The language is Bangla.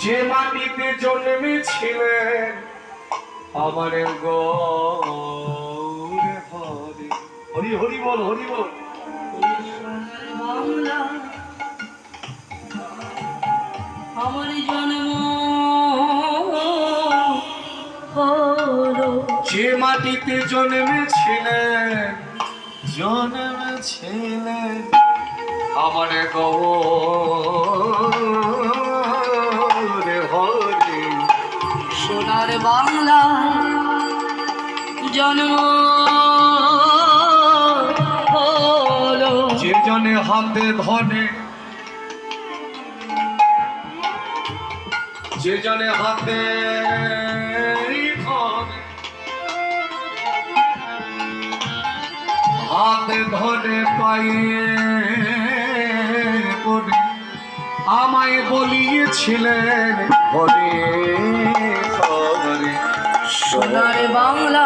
যে মাটিতে জন্মেছিলেন আমার গৌরে হরি হরি হরি বল হরি বল। বাংলা আমার জন্ম হলো, যে মাটিতে জন্মেছিলেন আমার গৌরে হরি। সোনার বাংলা জন্ম হলো, যে জনে হাতে ধনে, যে জনে হাতে ধনে, হাতে ধনে পাইয়ে পড়ে আমায় বলিয়েছিলেন হরে হরে। সোনার বাংলা